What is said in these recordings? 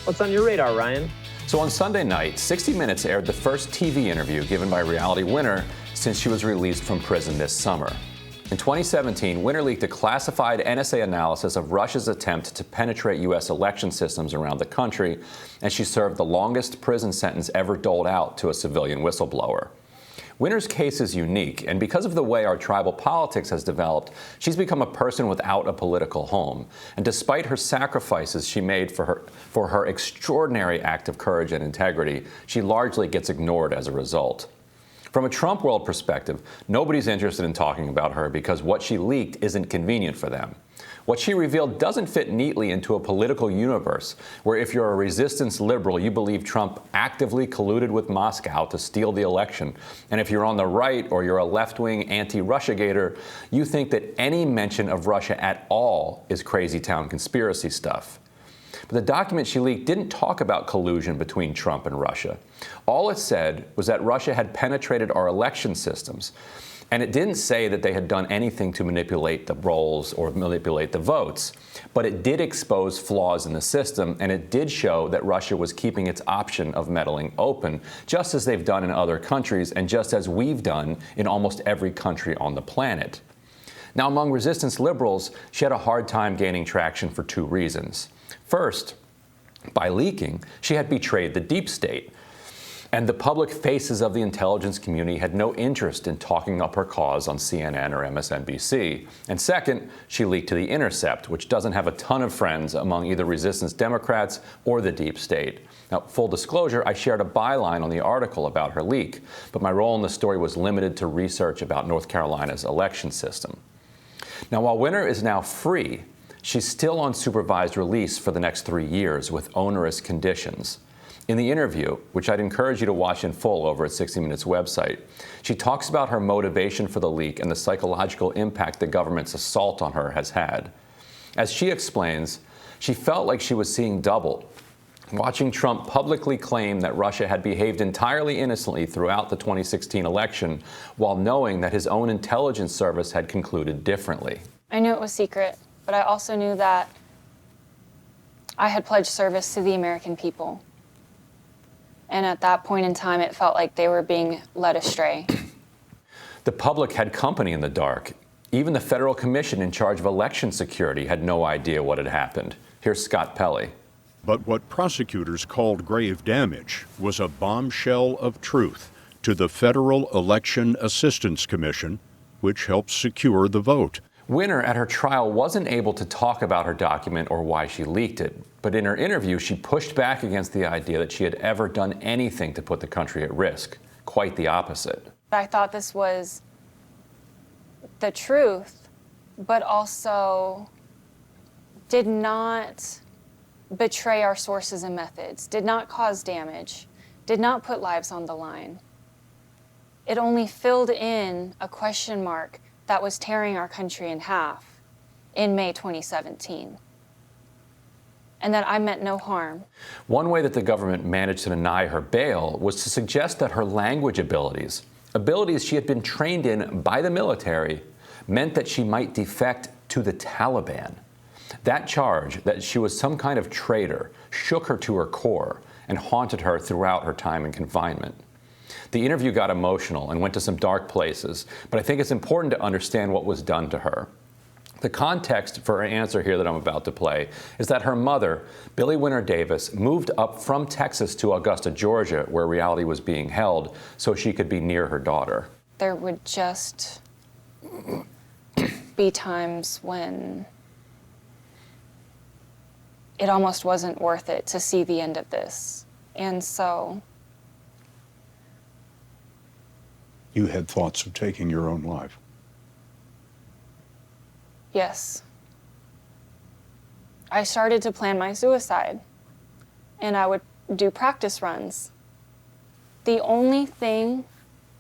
What's on your radar, Ryan? So on Sunday night, 60 Minutes aired the first TV interview given by Reality Winner since she was released from prison this summer. In 2017, Winner leaked a classified NSA analysis of Russia's attempt to penetrate U.S. election systems around the country, and she served the longest prison sentence ever doled out to a civilian whistleblower. Winner's case is unique, and because of the way our tribal politics has developed, she's become a person without a political home. And despite her sacrifices she made for her extraordinary act of courage and integrity, she largely gets ignored as a result. From a Trump world perspective, nobody's interested in talking about her because what she leaked isn't convenient for them. What she revealed doesn't fit neatly into a political universe where if you're a resistance liberal, you believe Trump actively colluded with Moscow to steal the election. And if you're on the right or you're a left-wing anti-Russiagator, you think that any mention of Russia at all is crazy town conspiracy stuff. But the document she leaked didn't talk about collusion between Trump and Russia. All it said was that Russia had penetrated our election systems. And it didn't say that they had done anything to manipulate the rolls or manipulate the votes. But it did expose flaws in the system, and it did show that Russia was keeping its option of meddling open, just as they've done in other countries and just as we've done in almost every country on the planet. Now, among resistance liberals, she had a hard time gaining traction for two reasons. First, by leaking, she had betrayed the deep state. And the public faces of the intelligence community had no interest in talking up her cause on CNN or MSNBC. And second, she leaked to The Intercept, which doesn't have a ton of friends among either resistance Democrats or the deep state. Now, full disclosure, I shared a byline on the article about her leak, but my role in the story was limited to research about North Carolina's election system. Now, while Winner is now free, she's still on supervised release for the next 3 years with onerous conditions. In the interview, which I'd encourage you to watch in full over at 60 Minutes website, she talks about her motivation for the leak and the psychological impact the government's assault on her has had. As she explains, she felt like she was seeing double, watching Trump publicly claim that Russia had behaved entirely innocently throughout the 2016 election, while knowing that his own intelligence service had concluded differently. I knew it was secret, but I also knew that I had pledged service to the American people. And at that point in time, it felt like they were being led astray. The public had company in the dark. Even the federal commission in charge of election security had no idea what had happened. Here's Scott Pelley. But what prosecutors called grave damage was a bombshell of truth to the Federal Election Assistance Commission, which helped secure the vote. Winner at her trial wasn't able to talk about her document or why she leaked it, but in her interview she pushed back against the idea that she had ever done anything to put the country at risk. Quite the opposite. I thought this was the truth, but also did not betray our sources and methods, did not cause damage, did not put lives on the line. It only filled in a question mark that was tearing our country in half in May 2017. And that I meant no harm. One way that the government managed to deny her bail was to suggest that her language abilities she had been trained in by the military, meant that she might defect to the Taliban. That charge, that she was some kind of traitor, shook her to her core and haunted her throughout her time in confinement. The interview got emotional and went to some dark places, but I think it's important to understand what was done to her. The context for her answer here that I'm about to play is that her mother, Billie Winner Davis, moved up from Texas to Augusta, Georgia, where Reality was being held, so she could be near her daughter. There would just be times when it almost wasn't worth it to see the end of this. And so You had thoughts of taking your own life. Yes. I started to plan my suicide, and I would do practice runs. The only thing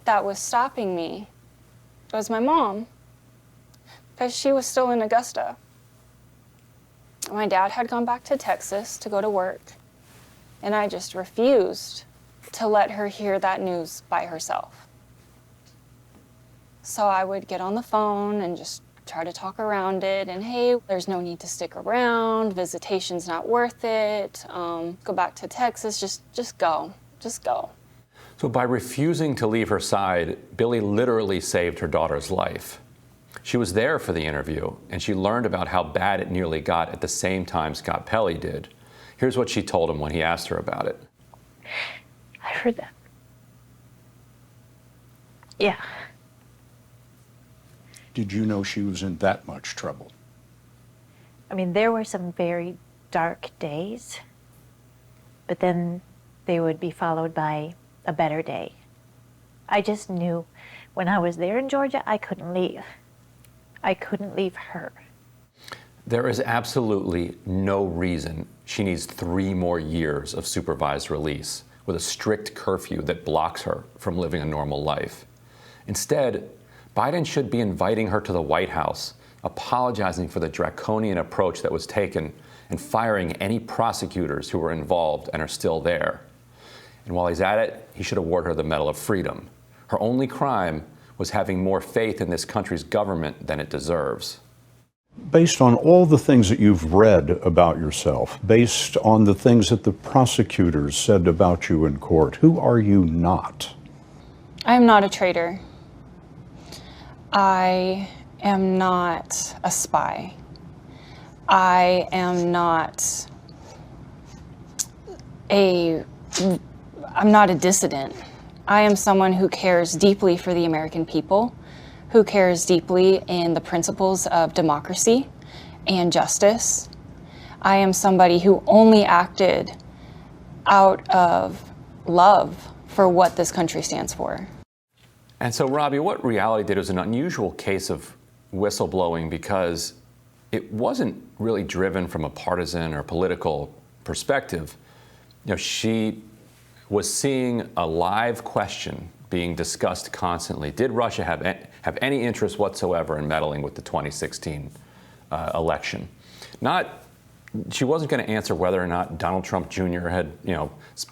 that was stopping me was my mom, because she was still in Augusta. My dad had gone back to Texas to go to work, and I just refused to let her hear that news by herself. So I would get on the phone and just try to talk around it, and hey, there's no need to stick around, visitation's not worth it, go back to Texas, just go. So by refusing to leave her side, Billy literally saved her daughter's life. She was there for the interview, and she learned about how bad it nearly got at the same time Scott Pelley did. Here's what she told him when he asked her about it. I heard that. Yeah. Did you know she was in that much trouble? I mean, there were some very dark days, but then they would be followed by a better day. I just knew when I was there in Georgia, I couldn't leave. I couldn't leave her. There is absolutely no reason she needs 3 more years of supervised release with a strict curfew that blocks her from living a normal life. Instead, Biden should be inviting her to the White House, apologizing for the draconian approach that was taken, and firing any prosecutors who were involved and are still there. And while he's at it, he should award her the Medal of Freedom. Her only crime was having more faith in this country's government than it deserves. Based on all the things that you've read about yourself, based on the things that the prosecutors said about you in court, who are you not? I am not a traitor. I am not a spy. I am not I'm not a dissident. I am someone who cares deeply for the American people, who cares deeply in the principles of democracy and justice. I am somebody who only acted out of love for what this country stands for. And so, Robbie, what Reality did was an unusual case of whistleblowing because it wasn't really driven from a partisan or political perspective. She was seeing a live question being discussed constantly. Did Russia have any interest whatsoever in meddling with the 2016 election? She wasn't going to answer whether or not Donald Trump Jr. had,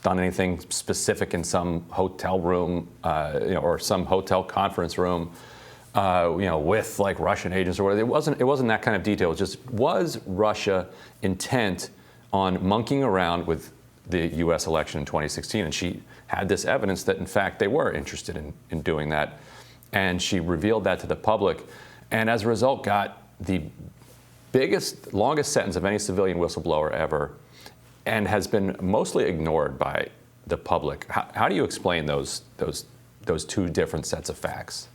done anything specific in some hotel room, or some hotel conference room, with like Russian agents or whatever. It wasn't that kind of detail. It was just, was Russia intent on monkeying around with the U.S. election in 2016? And she had this evidence that, in fact, they were interested in doing that. And she revealed that to the public. And as a result, got the biggest, longest sentence of any civilian whistleblower ever, and has been mostly ignored by the public. How do you explain those 2 different sets of facts?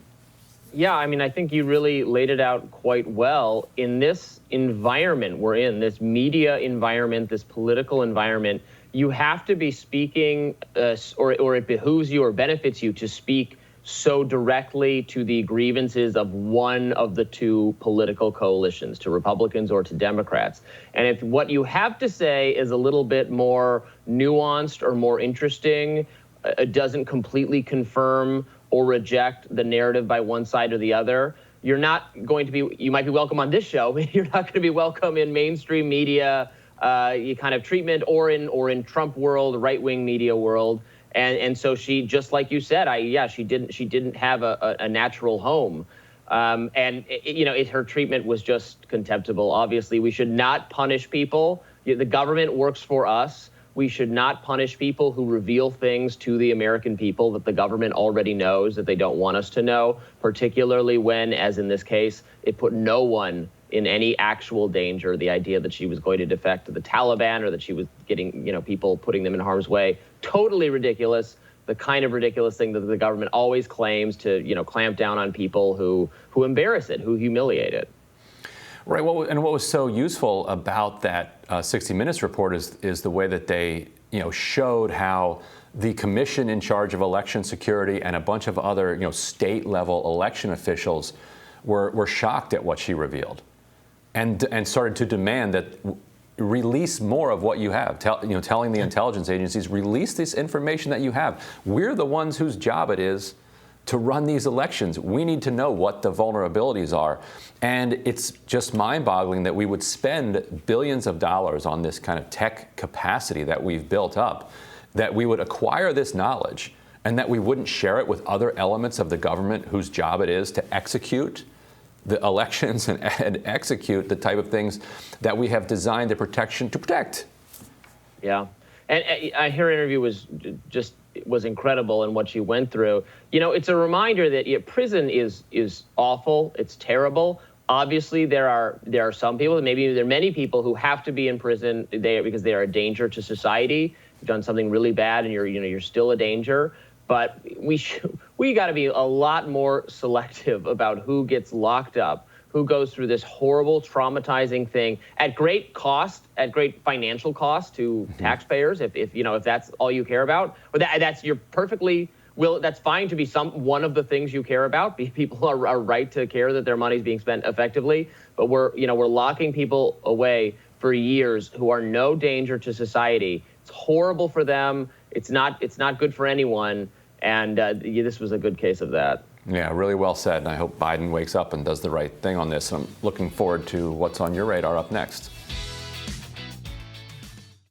Yeah, I mean, I think you really laid it out quite well. In this environment we're in, this media environment, this political environment, you have to be speaking, or it behooves you or benefits you to speak so directly to the grievances of one of the 2 political coalitions, to Republicans or to Democrats. And if what you have to say is a little bit more nuanced or more interesting, it doesn't completely confirm or reject the narrative by one side or the other, you're not going to be, you might be welcome on this show, but you're not going to be welcome in mainstream media kind of treatment, or in Trump world, right-wing media world. And so she, just like you said, she didn't have a natural home. Her treatment was just contemptible. Obviously, we should not punish people. The government works for us. We should not punish people who reveal things to the American people that the government already knows that they don't want us to know, particularly when, as in this case, it put no one in any actual danger. The idea that she was going to defect to the Taliban or that she was getting, people, putting them in harm's way, totally ridiculous. The kind of ridiculous thing that the government always claims to, clamp down on people who embarrass it, who humiliate it. Right. And what was so useful about that 60 Minutes report is the way that they, showed how the commission in charge of election security and a bunch of other, state-level election officials were shocked at what she revealed, and started to demand that release more of what you have. Telling the intelligence agencies, release this information that you have. We're the ones whose job it is to run these elections. We need to know what the vulnerabilities are. And it's just mind-boggling that we would spend billions of dollars on this kind of tech capacity that we've built up, that we would acquire this knowledge, and that we wouldn't share it with other elements of the government whose job it is to execute the elections and execute the type of things that we have designed the protection to protect. Yeah. And her interview was incredible in what she went through. You know, it's a reminder that prison is awful. It's terrible. Obviously, there are some people, maybe there are many people who have to be in prison because they are a danger to society. You've done something really bad, and you're still a danger. But we got to be a lot more selective about who gets locked up, who goes through this horrible, traumatizing thing at great cost, at great financial cost to taxpayers. If that's all you care about, or that's fine to be one of the things you care about. People are right to care that their money is being spent effectively, but we're locking people away for years who are no danger to society. It's horrible for them. It's not good for anyone. And this was a good case of that. Yeah, really well said. And I hope Biden wakes up and does the right thing on this. I'm looking forward to what's on your radar up next.